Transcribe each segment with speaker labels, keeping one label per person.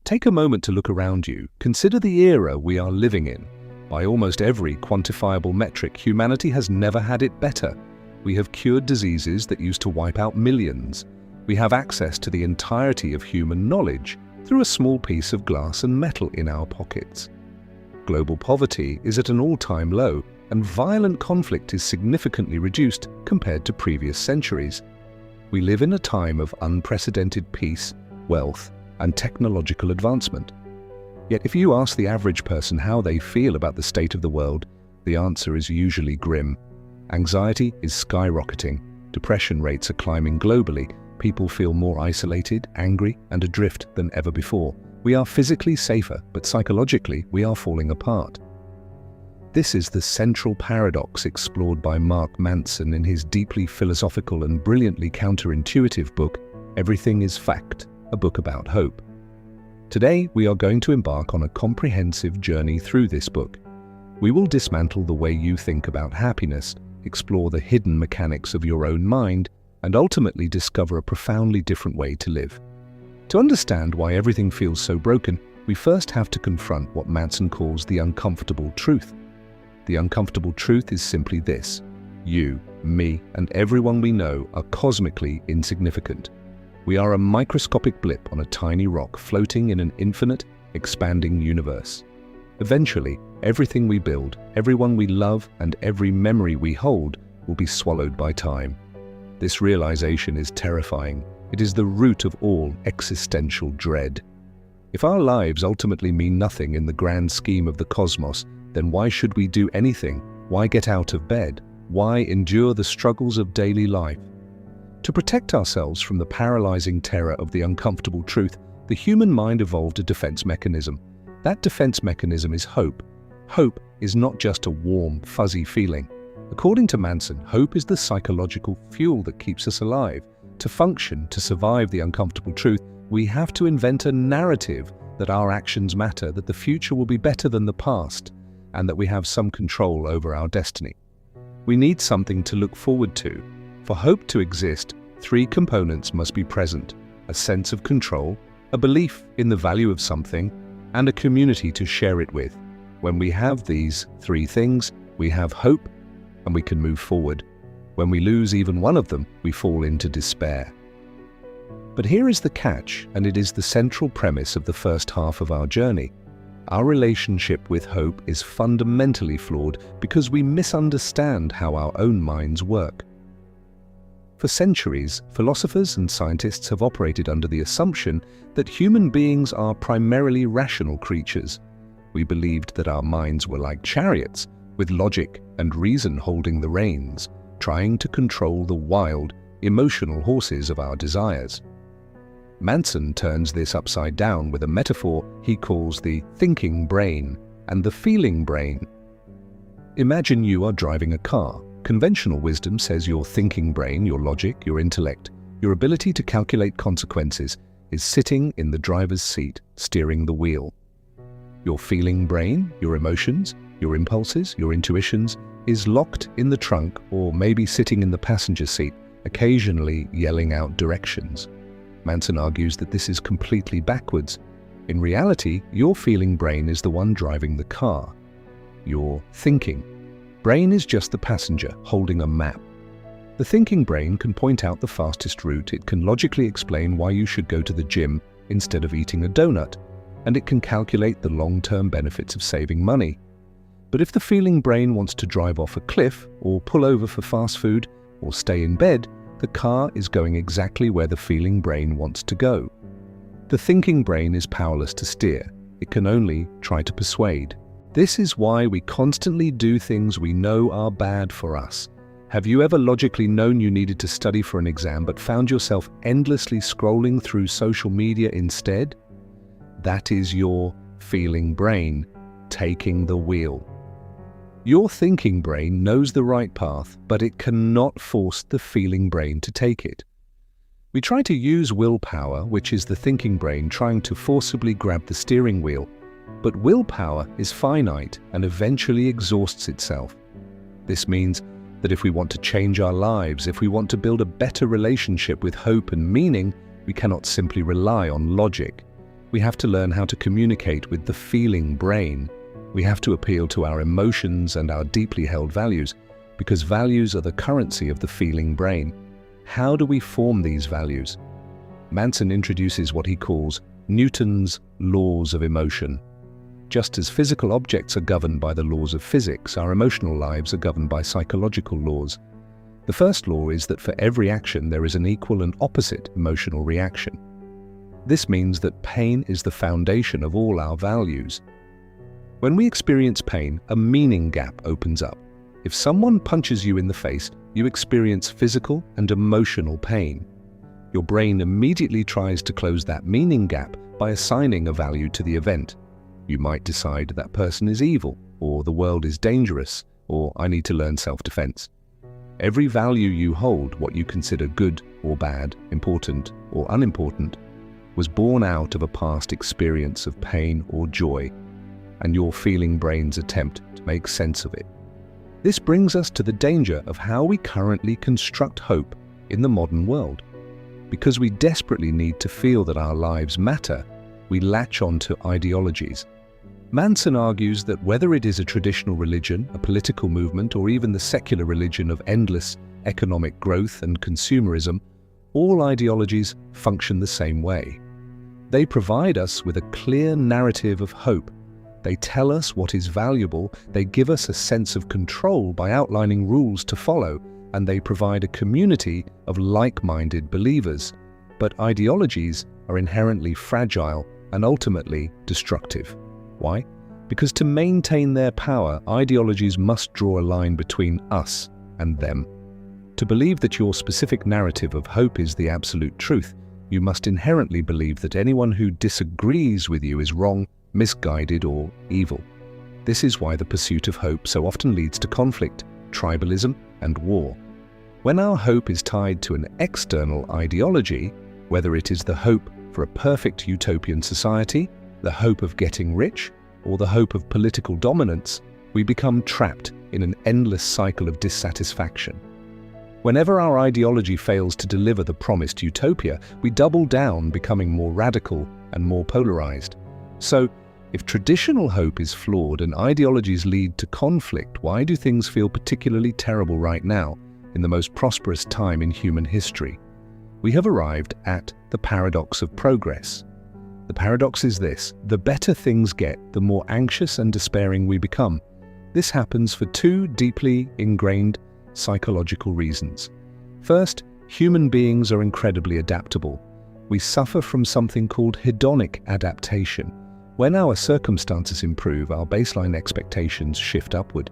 Speaker 1: Take a moment to look around you. Consider the era we are living in. By almost every quantifiable metric, humanity has never had it better. We have cured diseases that used to wipe out millions. We have access to the entirety of human knowledge through a small piece of glass and metal in our pockets. Global poverty is at an all-time low, and violent conflict is significantly reduced compared to previous centuries. We live in a time of unprecedented peace, wealth, and technological advancement. Yet if you ask the average person how they feel about the state of the world, the answer is usually grim. Anxiety is skyrocketing, depression rates are climbing globally, people feel more isolated, angry, and adrift than ever before. We are physically safer, but psychologically we are falling apart. This is the central paradox explored by Mark Manson in his deeply philosophical and brilliantly counterintuitive book, Everything is Fcked, a book about hope. Today, we are going to embark on a comprehensive journey through this book. We will dismantle the way you think about happiness, explore the hidden mechanics of your own mind, and ultimately discover a profoundly different way to live. To understand why everything feels so broken, we first have to confront what Manson calls the uncomfortable truth. The uncomfortable truth is simply this: you, me, and everyone we know are cosmically insignificant. We are a microscopic blip on a tiny rock floating in an infinite, expanding universe. Eventually, everything we build, everyone we love, and every memory we hold will be swallowed by time. This realization is terrifying. It is the root of all existential dread. If our lives ultimately mean nothing in the grand scheme of the cosmos, then why should we do anything? Why get out of bed? Why endure the struggles of daily life? To protect ourselves from the paralyzing terror of the uncomfortable truth, the human mind evolved a defense mechanism. That defense mechanism is hope. Hope is not just a warm, fuzzy feeling. According to Manson, hope is the psychological fuel that keeps us alive. To function, to survive the uncomfortable truth, we have to invent a narrative that our actions matter, that the future will be better than the past, and that we have some control over our destiny. We need something to look forward to. For hope to exist, three components must be present: a sense of control, a belief in the value of something, and a community to share it with. When we have these three things, we have hope, and we can move forward. When we lose even one of them, we fall into despair. But here is the catch, and it is the central premise of the first half of our journey. Our relationship with hope is fundamentally flawed because we misunderstand how our own minds work. For centuries, philosophers and scientists have operated under the assumption that human beings are primarily rational creatures. We believed that our minds were like chariots, with logic and reason holding the reins, trying to control the wild, emotional horses of our desires. Manson turns this upside down with a metaphor he calls the thinking brain and the feeling brain. Imagine you are driving a car. Conventional wisdom says your thinking brain, your logic, your intellect, your ability to calculate consequences is sitting in the driver's seat, steering the wheel. Your feeling brain, your emotions, your impulses, your intuitions, is locked in the trunk or maybe sitting in the passenger seat, occasionally yelling out directions. Manson argues that this is completely backwards. In reality, your feeling brain is the one driving the car. Your thinking brain is just the passenger holding a map. The thinking brain can point out the fastest route, it can logically explain why you should go to the gym instead of eating a donut, and it can calculate the long-term benefits of saving money. But if the feeling brain wants to drive off a cliff, or pull over for fast food, or stay in bed, the car is going exactly where the feeling brain wants to go. The thinking brain is powerless to steer. It can only try to persuade. This is why we constantly do things we know are bad for us. Have you ever logically known you needed to study for an exam but found yourself endlessly scrolling through social media instead? That is your feeling brain taking the wheel. Your thinking brain knows the right path, but it cannot force the feeling brain to take it. We try to use willpower, which is the thinking brain trying to forcibly grab the steering wheel, but willpower is finite and eventually exhausts itself. This means that if we want to change our lives, if we want to build a better relationship with hope and meaning, we cannot simply rely on logic. We have to learn how to communicate with the feeling brain. We have to appeal to our emotions and our deeply held values, because values are the currency of the feeling brain. How do we form these values? Manson introduces what he calls Newton's laws of emotion. Just as physical objects are governed by the laws of physics, our emotional lives are governed by psychological laws. The first law is that for every action there is an equal and opposite emotional reaction. This means that pain is the foundation of all our values. When we experience pain, a meaning gap opens up. If someone punches you in the face, you experience physical and emotional pain. Your brain immediately tries to close that meaning gap by assigning a value to the event. You might decide that person is evil, or the world is dangerous, or I need to learn self-defense. Every value you hold, what you consider good or bad, important or unimportant, was born out of a past experience of pain or joy, and your feeling brain's attempt to make sense of it. This brings us to the danger of how we currently construct hope in the modern world. Because we desperately need to feel that our lives matter, we latch on to ideologies. Manson argues that whether it is a traditional religion, a political movement, or even the secular religion of endless economic growth and consumerism, all ideologies function the same way. They provide us with a clear narrative of hope. They tell us what is valuable, they give us a sense of control by outlining rules to follow, and they provide a community of like-minded believers. But ideologies are inherently fragile and ultimately destructive. Why? Because to maintain their power, ideologies must draw a line between us and them. To believe that your specific narrative of hope is the absolute truth, you must inherently believe that anyone who disagrees with you is wrong, misguided, or evil. This is why the pursuit of hope so often leads to conflict, tribalism, and war. When our hope is tied to an external ideology, whether it is the hope for a perfect utopian society, the hope of getting rich, or the hope of political dominance, we become trapped in an endless cycle of dissatisfaction. Whenever our ideology fails to deliver the promised utopia, we double down, becoming more radical and more polarized. So, if traditional hope is flawed and ideologies lead to conflict, why do things feel particularly terrible right now, in the most prosperous time in human history? We have arrived at the paradox of progress. The paradox is this: the better things get, the more anxious and despairing we become. This happens for two deeply ingrained psychological reasons. First, human beings are incredibly adaptable. We suffer from something called hedonic adaptation. When our circumstances improve, our baseline expectations shift upward.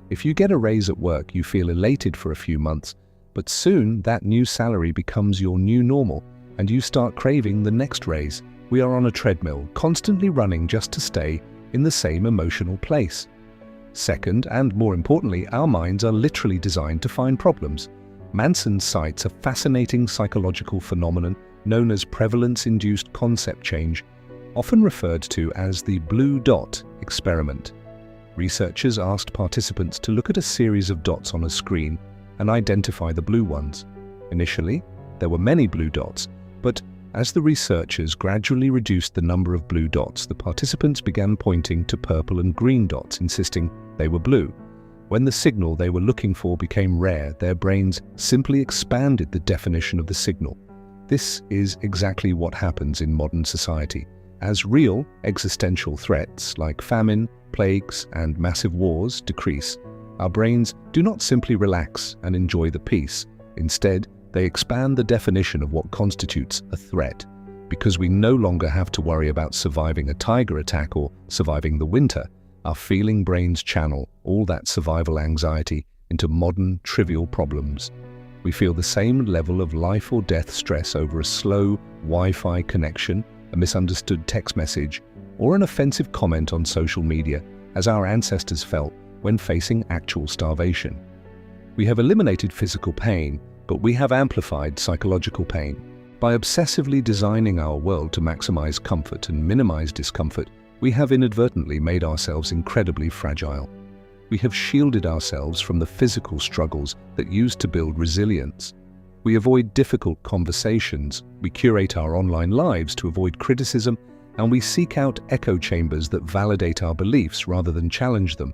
Speaker 1: If you get a raise at work, you feel elated for a few months, but soon that new salary becomes your new normal, and you start craving the next raise. We are on a treadmill, constantly running just to stay in the same emotional place. Second, and more importantly, our minds are literally designed to find problems. Manson cites a fascinating psychological phenomenon known as prevalence-induced concept change, often referred to as the blue dot experiment. Researchers asked participants to look at a series of dots on a screen and identify the blue ones. Initially, there were many blue dots, but as the researchers gradually reduced the number of blue dots, the participants began pointing to purple and green dots, insisting they were blue. When the signal they were looking for became rare, their brains simply expanded the definition of the signal. This is exactly what happens in modern society. As real existential threats like famine, plagues, and massive wars decrease, our brains do not simply relax and enjoy the peace. Instead, they expand the definition of what constitutes a threat. Because we no longer have to worry about surviving a tiger attack or surviving the winter, our feeling brains channel all that survival anxiety into modern, trivial problems. We feel the same level of life or death stress over a slow Wi-Fi connection, a misunderstood text message, or an offensive comment on social media as our ancestors felt when facing actual starvation. We have eliminated physical pain, but we have amplified psychological pain. By obsessively designing our world to maximize comfort and minimize discomfort, we have inadvertently made ourselves incredibly fragile. We have shielded ourselves from the physical struggles that used to build resilience. We avoid difficult conversations, we curate our online lives to avoid criticism, and we seek out echo chambers that validate our beliefs rather than challenge them.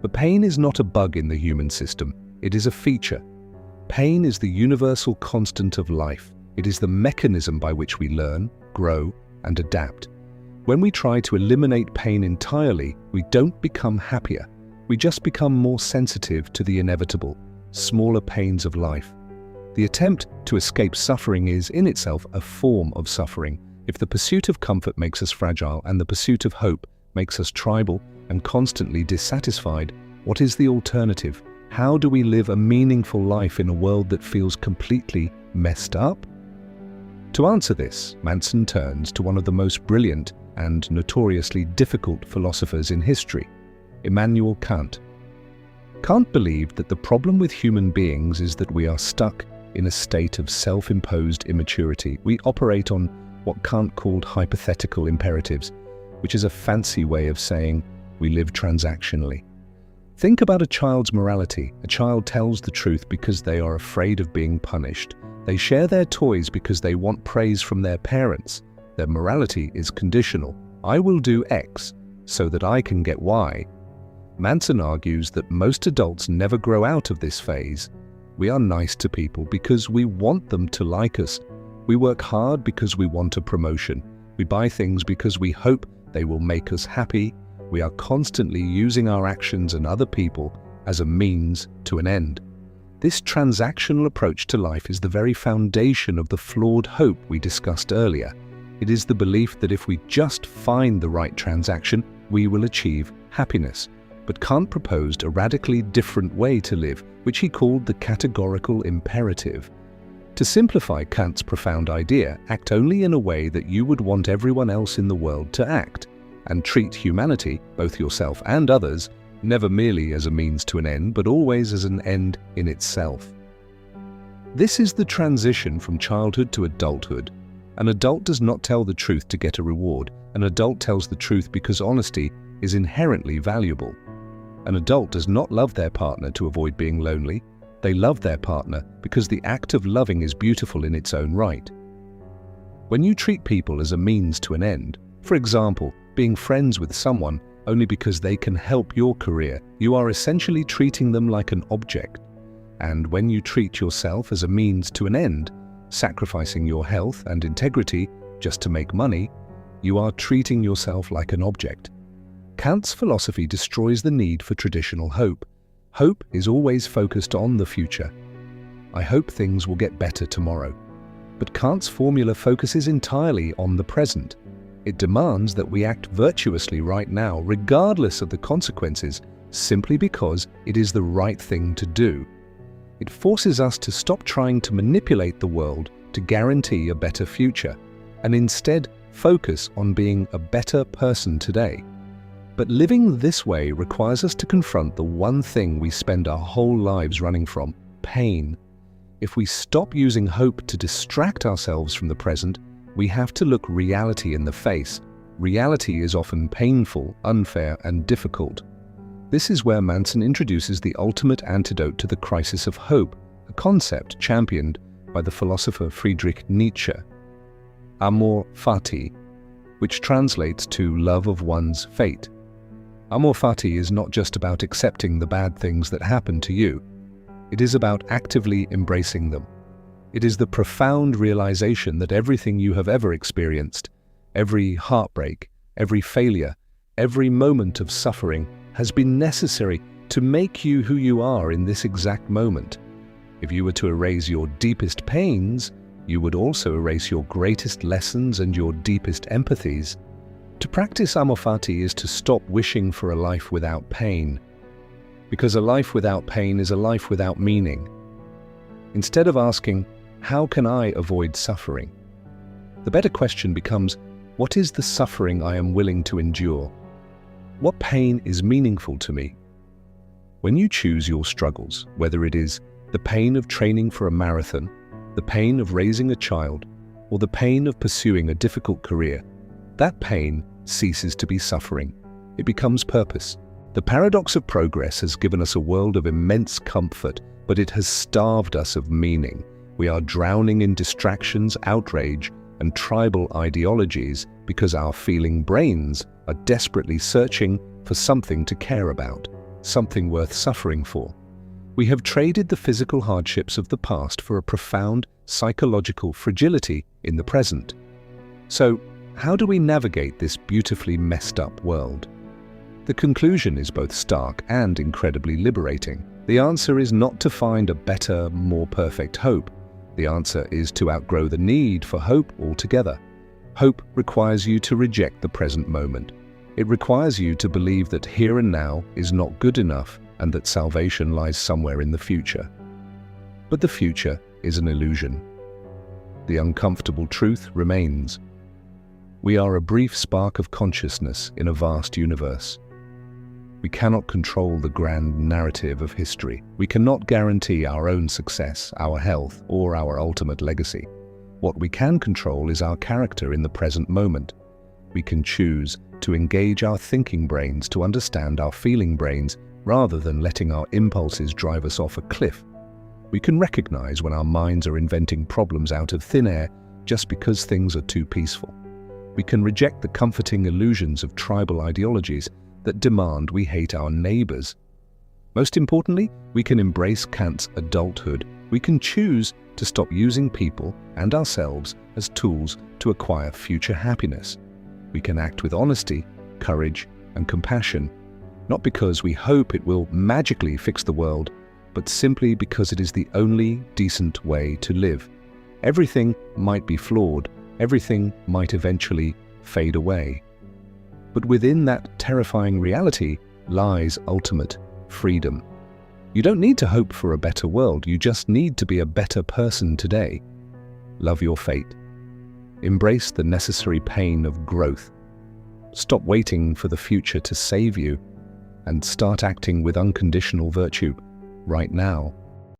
Speaker 1: But pain is not a bug in the human system, it is a feature. Pain is the universal constant of life. It is the mechanism by which we learn, grow, and adapt. When we try to eliminate pain entirely, we don't become happier. We just become more sensitive to the inevitable, smaller pains of life. The attempt to escape suffering is, in itself, a form of suffering. If the pursuit of comfort makes us fragile and the pursuit of hope makes us tribal and constantly dissatisfied, what is the alternative? How do we live a meaningful life in a world that feels completely messed up? To answer this, Manson turns to one of the most brilliant and notoriously difficult philosophers in history, Immanuel Kant. Kant believed that the problem with human beings is that we are stuck in a state of self-imposed immaturity. We operate on what Kant called hypothetical imperatives, which is a fancy way of saying we live transactionally. Think about a child's morality. A child tells the truth because they are afraid of being punished. They share their toys because they want praise from their parents. Their morality is conditional. I will do X so that I can get Y. Manson argues that most adults never grow out of this phase. We are nice to people because we want them to like us. We work hard because we want a promotion. We buy things because we hope they will make us happy. We are constantly using our actions and other people as a means to an end. This transactional approach to life is the very foundation of the flawed hope we discussed earlier. It is the belief that if we just find the right transaction, we will achieve happiness. But Kant proposed a radically different way to live, which he called the categorical imperative. To simplify Kant's profound idea, act only in a way that you would want everyone else in the world to act, and treat humanity, both yourself and others, never merely as a means to an end, but always as an end in itself. This is the transition from childhood to adulthood. An adult does not tell the truth to get a reward. An adult tells the truth because honesty is inherently valuable. An adult does not love their partner to avoid being lonely. They love their partner because the act of loving is beautiful in its own right. When you treat people as a means to an end, for example, being friends with someone only because they can help your career, you are essentially treating them like an object. And when you treat yourself as a means to an end, sacrificing your health and integrity just to make money, you are treating yourself like an object. Kant's philosophy destroys the need for traditional hope. Hope is always focused on the future. I hope things will get better tomorrow. But Kant's formula focuses entirely on the present. It demands that we act virtuously right now, regardless of the consequences, simply because it is the right thing to do. It forces us to stop trying to manipulate the world to guarantee a better future, and instead focus on being a better person today. But living this way requires us to confront the one thing we spend our whole lives running from: pain. If we stop using hope to distract ourselves from the present, we have to look reality in the face. Reality is often painful, unfair, and difficult. This is where Manson introduces the ultimate antidote to the crisis of hope, a concept championed by the philosopher Friedrich Nietzsche, Amor Fati, which translates to love of one's fate. Amor Fati is not just about accepting the bad things that happen to you. It is about actively embracing them. It is the profound realization that everything you have ever experienced, every heartbreak, every failure, every moment of suffering has been necessary to make you who you are in this exact moment. If you were to erase your deepest pains, you would also erase your greatest lessons and your deepest empathies. To practice Amor Fati is to stop wishing for a life without pain, because a life without pain is a life without meaning. Instead of asking, how can I avoid suffering? The better question becomes, what is the suffering I am willing to endure? What pain is meaningful to me? When you choose your struggles, whether it is the pain of training for a marathon, the pain of raising a child, or the pain of pursuing a difficult career, that pain ceases to be suffering. It becomes purpose. The paradox of progress has given us a world of immense comfort, but it has starved us of meaning. We are drowning in distractions, outrage, and tribal ideologies because our feeling brains are desperately searching for something to care about, something worth suffering for. We have traded the physical hardships of the past for a profound psychological fragility in the present. So, how do we navigate this beautifully messed up world? The conclusion is both stark and incredibly liberating. The answer is not to find a better, more perfect hope. The answer is to outgrow the need for hope altogether. Hope requires you to reject the present moment. It requires you to believe that here and now is not good enough and that salvation lies somewhere in the future. But the future is an illusion. The uncomfortable truth remains. We are a brief spark of consciousness in a vast universe. We cannot control the grand narrative of history. We cannot guarantee our own success, our health, or our ultimate legacy. What we can control is our character in the present moment. We can choose to engage our thinking brains to understand our feeling brains rather than letting our impulses drive us off a cliff. We can recognize when our minds are inventing problems out of thin air just because things are too peaceful. We can reject the comforting illusions of tribal ideologies that demand we hate our neighbors. Most importantly, we can embrace Kant's adulthood. We can choose to stop using people and ourselves as tools to acquire future happiness. We can act with honesty, courage, and compassion, not because we hope it will magically fix the world, but simply because it is the only decent way to live. Everything might be flawed, everything might eventually fade away. But within that terrifying reality lies ultimate freedom. You don't need to hope for a better world, you just need to be a better person today. Love your fate. Embrace the necessary pain of growth. Stop waiting for the future to save you, and start acting with unconditional virtue right now.